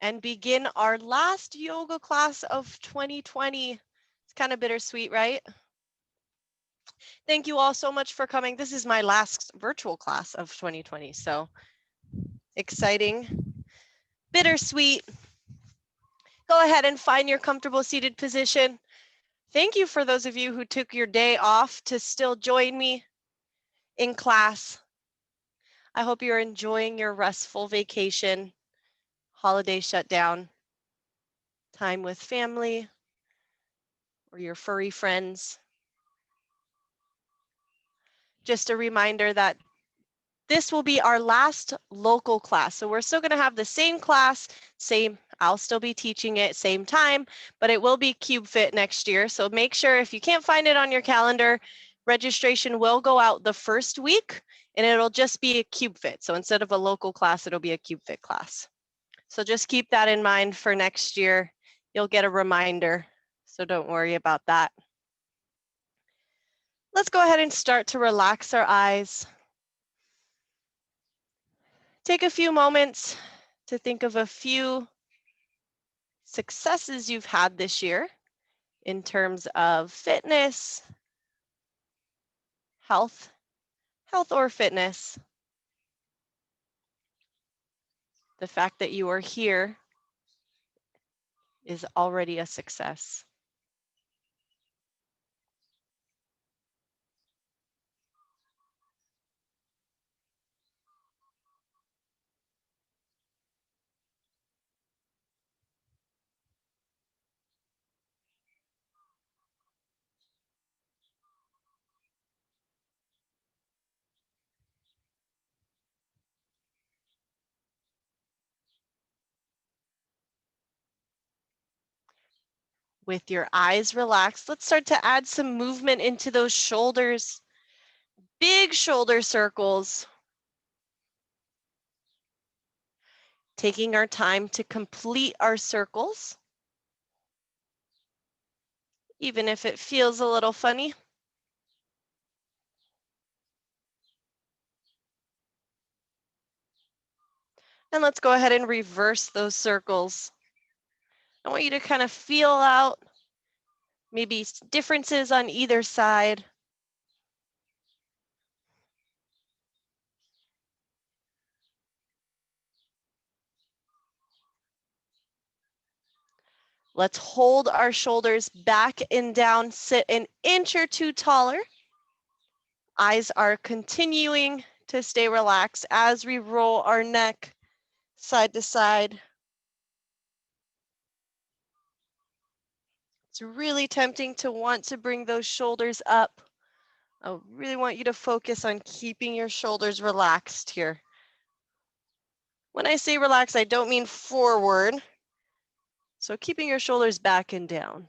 and begin our last yoga class of 2020. It's kind of bittersweet, right? Thank you all so much for coming. This is my last virtual class of 2020, so exciting, bittersweet. Go ahead and find your comfortable seated position. Thank you for those of you who took your day off to still join me in class. I hope you're enjoying your restful vacation, holiday shutdown, time with family or your furry friends. Just a reminder that this will be our last local class. So we're still going to have the same class, I'll still be teaching it same time, but it will be CubeFit next year. So make sure if you can't find it on your calendar, registration will go out the first week and it'll just be a CubeFit. So instead of a local class, it'll be a CubeFit class. So just keep that in mind for next year. You'll get a reminder, so don't worry about that. Let's go ahead and start to relax our eyes. Take a few moments to think of a few successes you've had this year in terms of fitness, health or fitness. The fact that you are here is already a success. With your eyes relaxed, let's start to add some movement into those shoulders. Big shoulder circles. Taking our time to complete our circles, even if it feels a little funny. And let's go ahead and reverse those circles. I want you to kind of feel out maybe differences on either side. Let's hold our shoulders back and down, sit an inch or two taller. Eyes are continuing to stay relaxed as we roll our neck side to side. It's really tempting to want to bring those shoulders up. I really want you to focus on keeping your shoulders relaxed here. When I say relax, I don't mean forward. So keeping your shoulders back and down.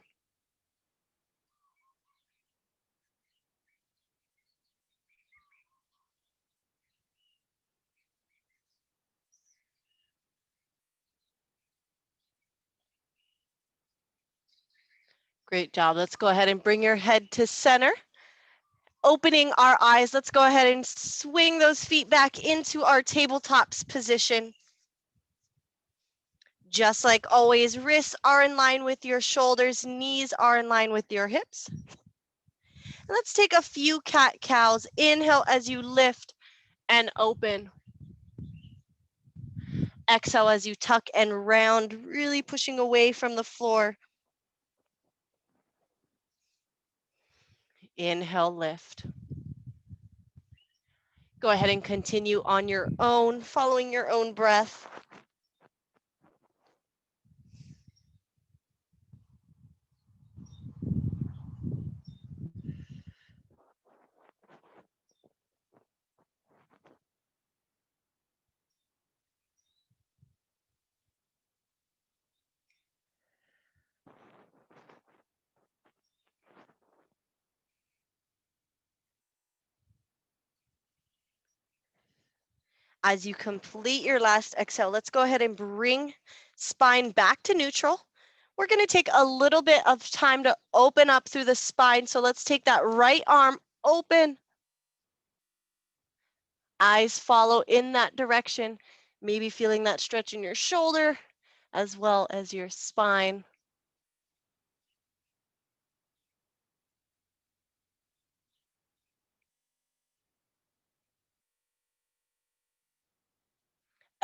Great job. Let's go ahead and bring your head to center. Opening our eyes, let's go ahead and swing those feet back into our tabletops position. Just like always, wrists are in line with your shoulders, knees are in line with your hips. And let's take a few cat-cows. Inhale as you lift and open. Exhale as you tuck and round, really pushing away from the floor. Inhale, lift. Go ahead and continue on your own, following your own breath. As you complete your last exhale, let's go ahead and bring spine back to neutral. We're going to take a little bit of time to open up through the spine. So let's take that right arm open. Eyes follow in that direction, maybe feeling that stretch in your shoulder, as well as your spine.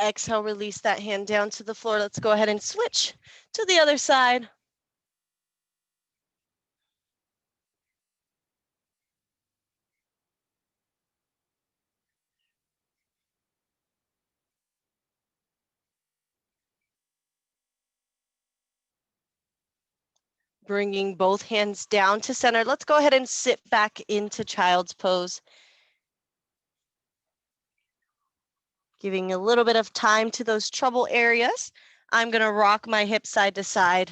Exhale, release that hand down to the floor. Let's go ahead and switch to the other side. Bringing both hands down to center. Let's go ahead and sit back into child's pose. Giving a little bit of time to those trouble areas. I'm gonna rock my hips side to side.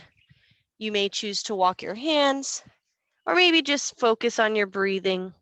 You may choose to walk your hands or maybe just focus on your breathing.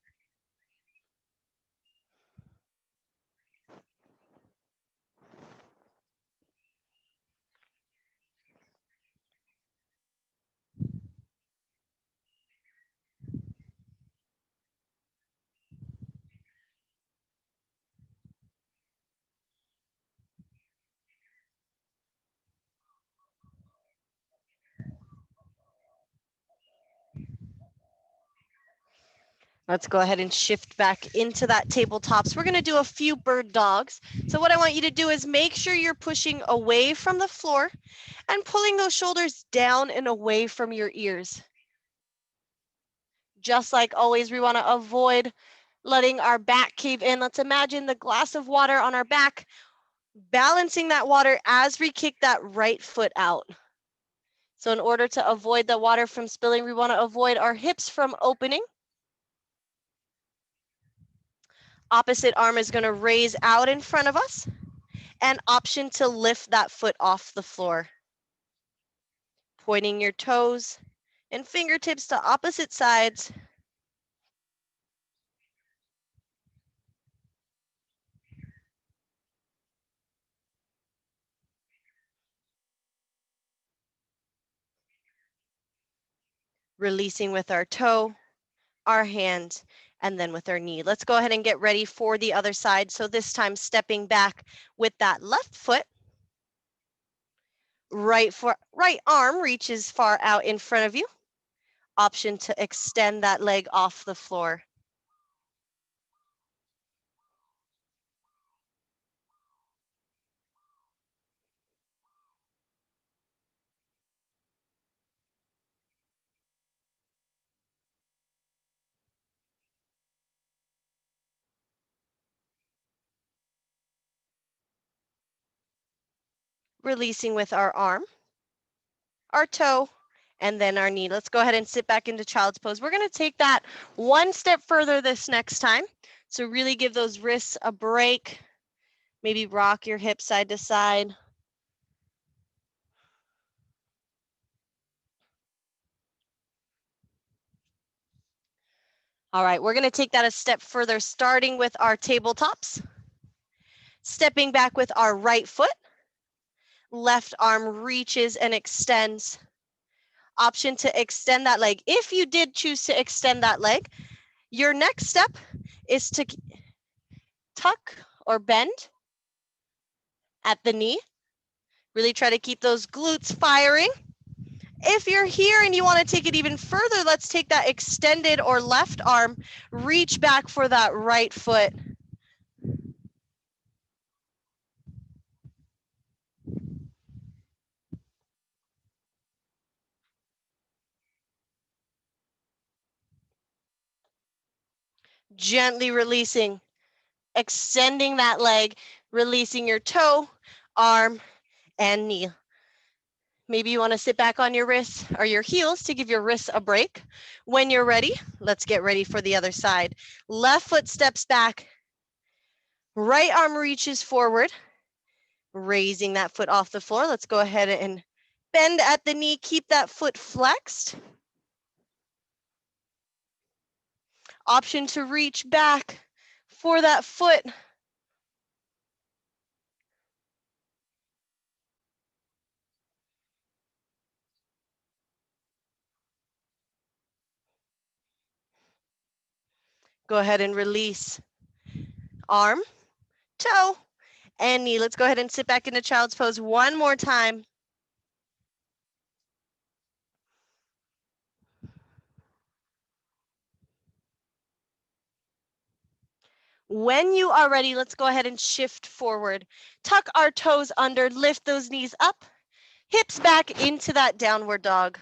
Let's go ahead and shift back into that tabletops. We're gonna do a few bird dogs. So what I want you to do is make sure you're pushing away from the floor and pulling those shoulders down and away from your ears. Just like always, we wanna avoid letting our back cave in. Let's imagine the glass of water on our back, balancing that water as we kick that right foot out. So in order to avoid the water from spilling, we wanna avoid our hips from opening. Opposite arm is gonna raise out in front of us, and option to lift that foot off the floor. Pointing your toes and fingertips to opposite sides. Releasing with our toe, our hand, and then with our knee. Let's go ahead and get ready for the other side. So this time stepping back with that left foot. Right arm reaches far out in front of you. Option to extend that leg off the floor. Releasing with our arm, our toe, and then our knee. Let's go ahead and sit back into child's pose. We're gonna take that one step further this next time. So really give those wrists a break. Maybe rock your hips side to side. All right, we're gonna take that a step further, starting with our tabletops. Stepping back with our right foot. Left arm reaches and extends. Option to extend that leg. If you did choose to extend that leg, your next step is to tuck or bend at the knee. Really try to keep those glutes firing. If you're here and you want to take it even further, let's take that extended or left arm, reach back for that right foot. Gently releasing, extending that leg, releasing your toe, arm, and knee. Maybe you want to sit back on your wrists or your heels to give your wrists a break. When you're ready, let's get ready for the other side. Left foot steps back, right arm reaches forward, raising that foot off the floor. Let's go ahead and bend at the knee, keep that foot flexed. Option to reach back for that foot. Go ahead and release. Arm, toe, and knee. Let's go ahead and sit back into child's pose one more time. When you are ready, let's go ahead and shift forward. Tuck our toes under, lift those knees up, hips back into that downward dog.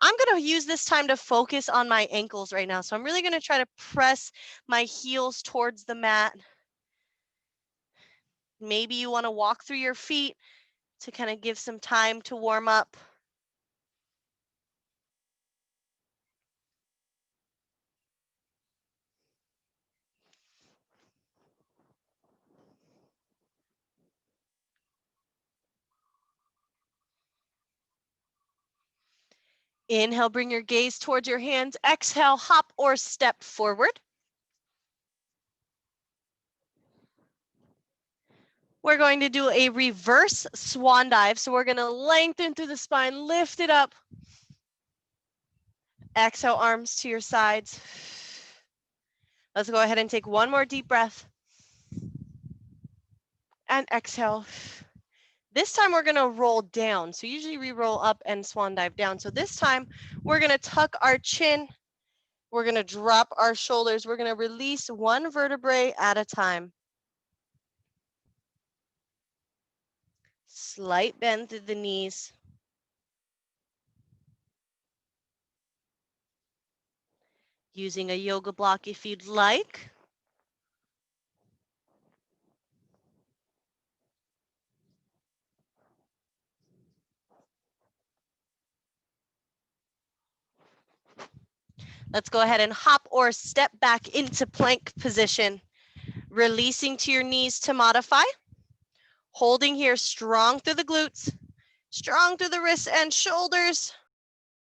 I'm going to use this time to focus on my ankles right now. So I'm really going to try to press my heels towards the mat. Maybe you want to walk through your feet to kind of give some time to warm up. Inhale, bring your gaze towards your hands. Exhale, hop or step forward. We're going to do a reverse swan dive. So we're going to lengthen through the spine, lift it up. Exhale, arms to your sides. Let's go ahead and take one more deep breath. And exhale. This time we're going to roll down. So usually we roll up and swan dive down. So this time we're going to tuck our chin. We're going to drop our shoulders. We're going to release one vertebrae at a time. Slight bend through the knees. Using a yoga block if you'd like. Let's go ahead and hop or step back into plank position. Releasing to your knees to modify. Holding here strong through the glutes, strong through the wrists and shoulders.